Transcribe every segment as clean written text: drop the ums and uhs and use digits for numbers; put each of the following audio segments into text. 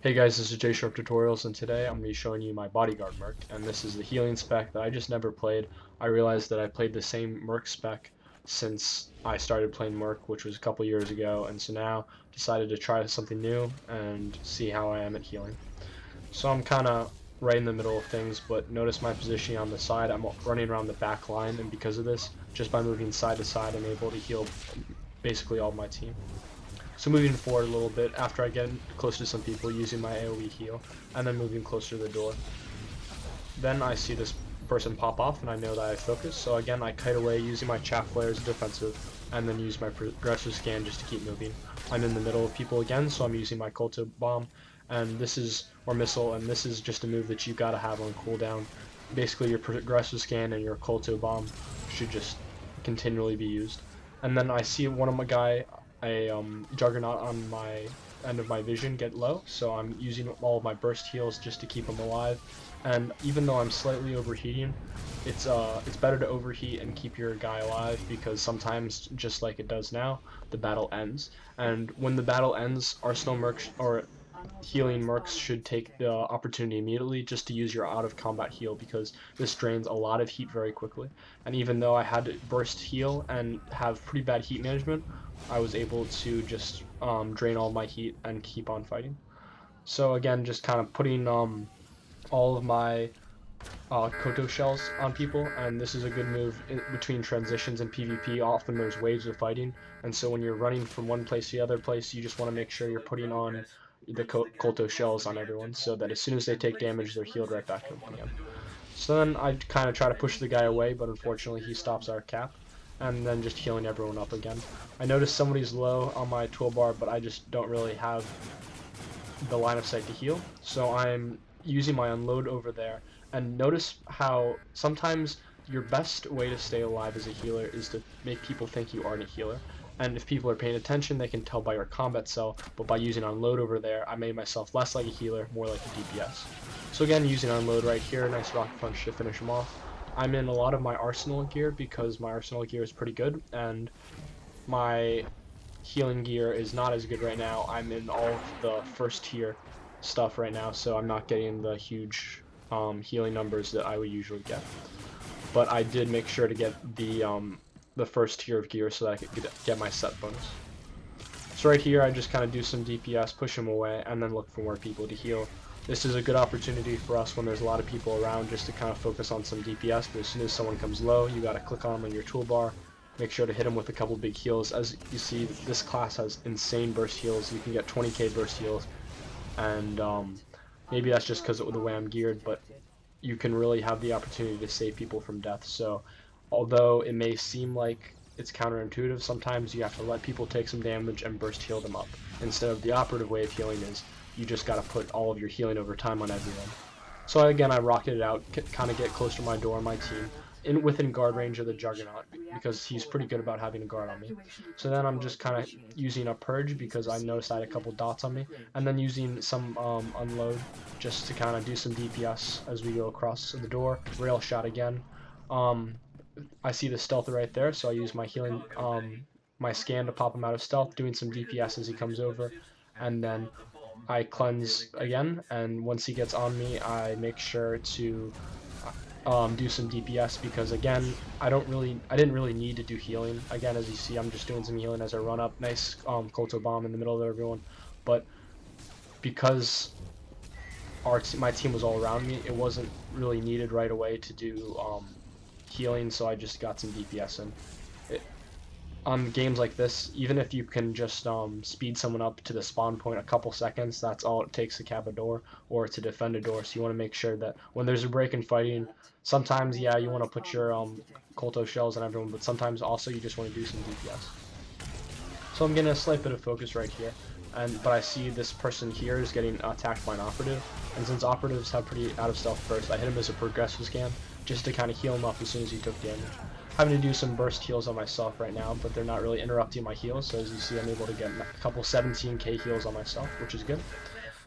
Hey guys, this is SWTOR Tutorials, and today I'm going to be showing you my Bodyguard Merc, and this is the healing spec that I just never played. I realized that I played the same Merc spec since I started playing Merc, which was a couple years ago, and so now decided to try something new and see how I am at healing. So I'm kind of right in the middle of things, but notice my positioning on the side. I'm running around the back line, and because of this, just by moving side to side, I'm able to heal basically all of my team. So moving forward a little bit after I get close to some people using my AoE heal, and then moving closer to the door. Then I see this person pop off and I know that I focus, so again I kite away using my chaff flare as defensive, and then use my progressive scan just to keep moving. I'm in the middle of people again, so I'm using my Colto bomb, and this is, or missile, and this is just a move that you gotta have on cooldown. Basically your progressive scan and your Colto bomb should just continually be used. And then I see one of my guy, a Juggernaut on my end of my vision get low, so I'm using all of my burst heals just to keep him alive. And even though I'm slightly overheating, it's better to overheat and keep your guy alive, because sometimes, just like it does now, the battle ends. And when the battle ends, Arsenal mercs or healing mercs should take the opportunity immediately just to use your out of combat heal, because this drains a lot of heat very quickly. And even though I had to burst heal and have pretty bad heat management, I was able to just drain all my heat and keep on fighting. So again, just kind of putting all of my Koto shells on people, and this is a good move between transitions and PvP. Often there's waves of fighting, and so when you're running from one place to the other place, you just want to make sure you're putting on the Kolto shells on everyone, so that as soon as they take damage, they're healed right back up again. So then I kind of try to push the guy away, but unfortunately he stops our cap, and then just healing everyone up again. I notice somebody's low on my toolbar, but I just don't really have the line of sight to heal, so I'm using my unload over there. And notice how sometimes your best way to stay alive as a healer is to make people think you aren't a healer. And if people are paying attention, they can tell by your combat cell, but by using unload over there, I made myself less like a healer, more like a DPS. So again, using unload right here, nice rocket punch to finish him off. I'm in a lot of my arsenal gear because my arsenal gear is pretty good, and my healing gear is not as good right now. I'm in all of the first tier stuff right now, so I'm not getting the huge healing numbers that I would usually get. But I did make sure to get the first tier of gear so that I could get my set bonus. So right here, I just kind of do some DPS, push him away, and then look for more people to heal. This is a good opportunity for us when there's a lot of people around just to kind of focus on some DPS, but as soon as someone comes low, you gotta click on them on your toolbar, make sure to hit them with a couple big heals. As you see, this class has insane burst heals. You can get 20k burst heals, and maybe that's just because of the way I'm geared, but you can really have the opportunity to save people from death. So although it may seem like it's counterintuitive, sometimes you have to let people take some damage and burst heal them up, instead of the operative way of healing is you just got to put all of your healing over time on everyone. So again, I rocketed out, kind of get close to my door and my team, within guard range of the Juggernaut, because he's pretty good about having a guard on me. So then I'm just kind of using a purge because I noticed I had a couple dots on me, and then using some unload just to kind of do some DPS as we go across the door. Rail shot again. I see the stealth right there, so I use my healing, my scan to pop him out of stealth, doing some DPS as he comes over, and then I cleanse again, and once he gets on me, I make sure to do some DPS, because again, I didn't really need to do healing. Again, as you see, I'm just doing some healing as I run up. Nice Kolto bomb in the middle of everyone, but because my team was all around me, it wasn't really needed right away to do healing, so I just got some DPS in. On games like this, even if you can just speed someone up to the spawn point a couple seconds, that's all it takes to cap a door or to defend a door. So you want to make sure that when there's a break in fighting, sometimes, yeah, you want to put your Kolto shells on everyone, but sometimes also you just want to do some DPS. So I'm getting a slight bit of focus right here, but I see this person here is getting attacked by an operative, and since operatives have pretty out of stealth burst, I hit him as a progressive scan just to kind of heal him up as soon as he took damage. Having to do some burst heals on myself right now, but they're not really interrupting my heals, so as you see, I'm able to get a couple 17k heals on myself, which is good.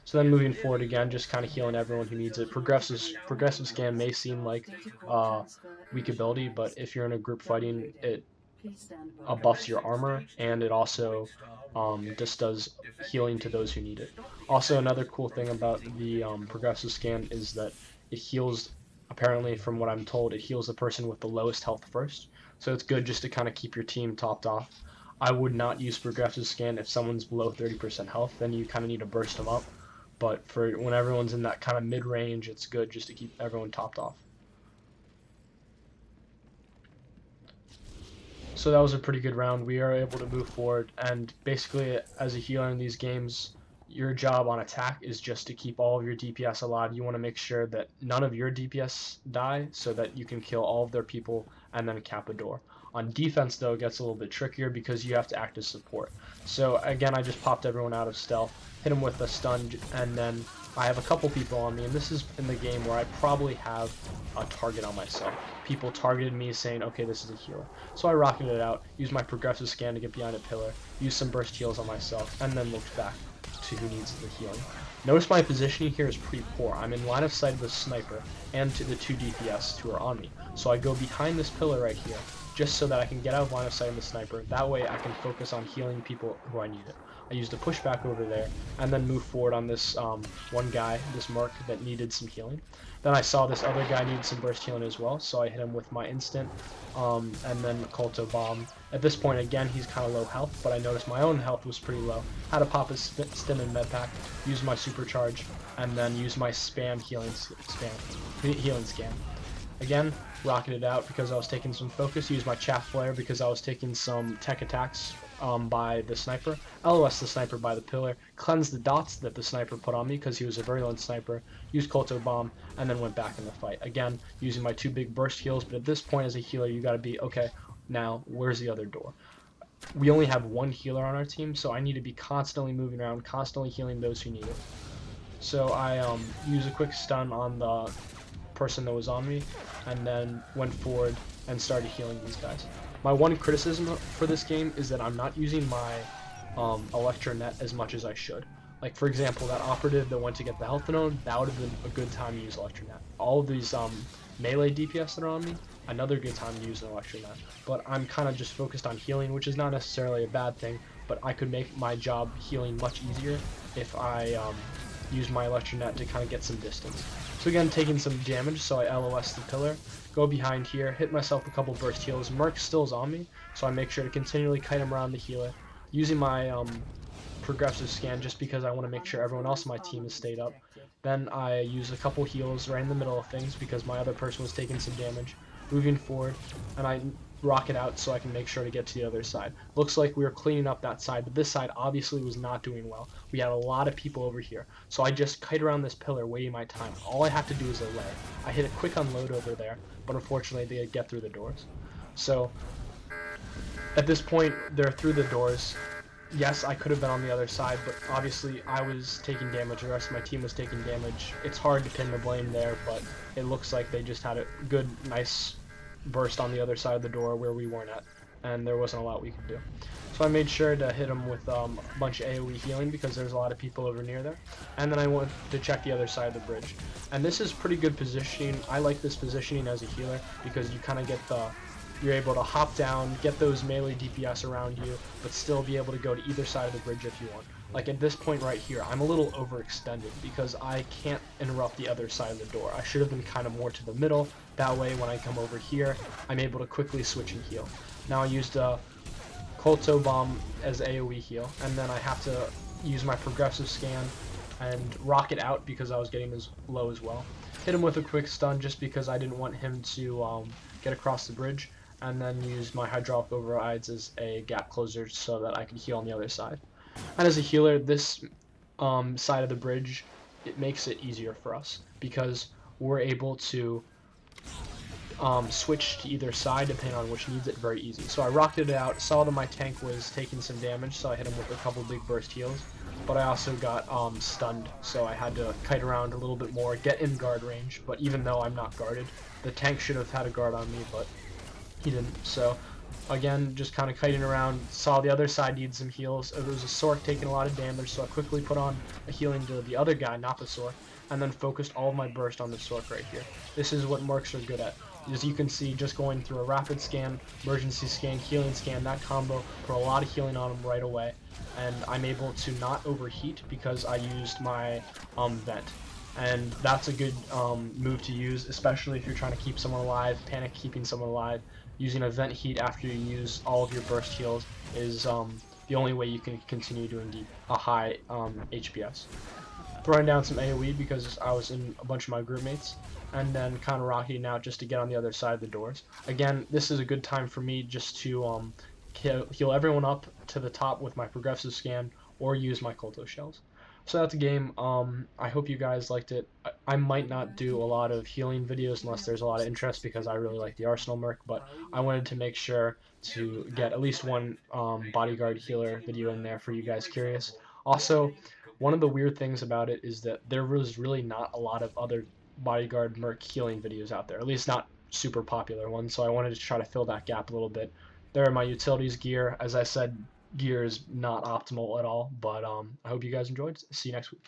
So then moving forward again, just kind of healing everyone who needs it. Progressive scan may seem like weak ability, but if you're in a group fighting, it buffs your armor, and it also just does healing to those who need it. Also, another cool thing about the progressive scan is that it heals, apparently from what I'm told, it heals the person with the lowest health first. So it's good just to kind of keep your team topped off. I would not use progressive scan if someone's below 30% health, then you kind of need to burst them up. But for when everyone's in that kind of mid-range, it's good just to keep everyone topped off. So that was a pretty good round. We are able to move forward, and basically as a healer in these games, your job on attack is just to keep all of your DPS alive. You want to make sure that none of your DPS die so that you can kill all of their people and then cap a door. On defense, though, it gets a little bit trickier because you have to act as support. So again, I just popped everyone out of stealth, hit them with a stun, and then I have a couple people on me, and this is in the game where I probably have a target on myself. People targeted me saying, okay, this is a healer. So I rocketed it out, used my progressive scan to get behind a pillar, used some burst heals on myself, and then looked back to who needs the healing. Notice my positioning here is pretty poor. I'm in line of sight of the sniper and to the 2 DPS who are on me. So I go behind this pillar right here, just so that I can get out of line of sight of the sniper. That way I can focus on healing people who I need it. I used a pushback over there, and then move forward on this one guy, this merc, that needed some healing. Then I saw this other guy needed some burst healing as well, so I hit him with my instant, and then Colto bomb. At this point, again, he's kind of low health, but I noticed my own health was pretty low. Had to pop a stim and med pack, use my supercharge, and then use my spam healing scan. Again, rocketed out because I was taking some focus, used my chaff flare because I was taking some tech attacks by the sniper, LOS the sniper by the pillar, cleansed the dots that the sniper put on me because he was a virulent sniper, used Colto bomb, and then went back in the fight. Again, using my 2 big burst heals, but at this point as a healer, you gotta be, okay, now where's the other door? We only have 1 healer on our team, so I need to be constantly moving around, constantly healing those who need it. So I used a quick stun on the person that was on me, and then went forward and started healing these guys. My one criticism for this game is that I'm not using my electronet as much as I should. Like, for example, that operative that went to get the health node, that would have been a good time to use electronet. All of these melee DPS that are on me, another good time to use an electronet. But I'm kind of just focused on healing, which is not necessarily a bad thing, but I could make my job healing much easier if I use my electronet to kind of get some distance. So again, taking some damage, so I LOS the pillar, go behind here, hit myself with a couple burst heals. Merc still is on me, so I make sure to continually kite him around the healer, using my progressive scan just because I want to make sure everyone else on my team has stayed up. Then I use a couple heals right in the middle of things because my other person was taking some damage, moving forward, and I rocket out so I can make sure to get to the other side. Looks like we were cleaning up that side, but this side obviously was not doing well. We had a lot of people over here, so I just kite around this pillar waiting my time. All I have to do is delay. I hit a quick unload over there, but unfortunately they get through the doors. So at this point, they're through the doors. Yes, I could have been on the other side, but obviously I was taking damage, the rest of my team was taking damage. It's hard to pin the blame there, but it looks like they just had a good, nice burst on the other side of the door where we weren't at, and there wasn't a lot we could do. So I made sure to hit him with a bunch of AoE healing because there's a lot of people over near there, and then I went to check the other side of the bridge. And this is pretty good positioning. I like this positioning as a healer because you kind of get you're able to hop down, get those melee DPS around you, but still be able to go to either side of the bridge if you want. Like at this point right here, I'm a little overextended because I can't interrupt the other side of the door. I should have been kind of more to the middle. That way when I come over here, I'm able to quickly switch and heal. Now I used a Colto bomb as AoE heal, and then I have to use my progressive scan and rocket out because I was getting as low as well. Hit him with a quick stun just because I didn't want him to get across the bridge, and then use my hydraulic overrides as a gap closer so that I could heal on the other side. And as a healer, this side of the bridge, it makes it easier for us because we're able to switch to either side depending on which needs it very easy. So I rocketed it out, saw that my tank was taking some damage, so I hit him with a couple big burst heals. But I also got stunned, so I had to kite around a little bit more, get in guard range. But even though I'm not guarded, the tank should have had a guard on me, but he didn't. So again, just kind of kiting around, saw the other side needed some heals. It was a sorc taking a lot of damage, so I quickly put on a healing to the other guy, not the sorc, and then focused all of my burst on the sorc right here. This is what mercs are good at. As you can see, just going through a rapid scan, emergency scan, healing scan, that combo put a lot of healing on him right away, and I'm able to not overheat because I used my vent. And that's a good move to use, especially if you're trying to keep someone alive, panic keeping someone alive. Using a vent heat after you use all of your burst heals is the only way you can continue doing a high HPS. Throwing down some AoE because I was in a bunch of my group mates, and then kind of rocketing out just to get on the other side of the doors. Again, this is a good time for me just to heal everyone up to the top with my progressive scan or use my Kolto shells. So that's a game. I hope you guys liked it. I might not do a lot of healing videos unless there's a lot of interest because I really like the Arsenal Merc, but I wanted to make sure to get at least one bodyguard healer video in there for you guys curious. Also, one of the weird things about it is that there was really not a lot of other bodyguard merc healing videos out there, at least not super popular ones, so I wanted to try to fill that gap a little bit. There are my utilities gear. As I said, gear is not optimal at all, but I hope you guys enjoyed. See you next week.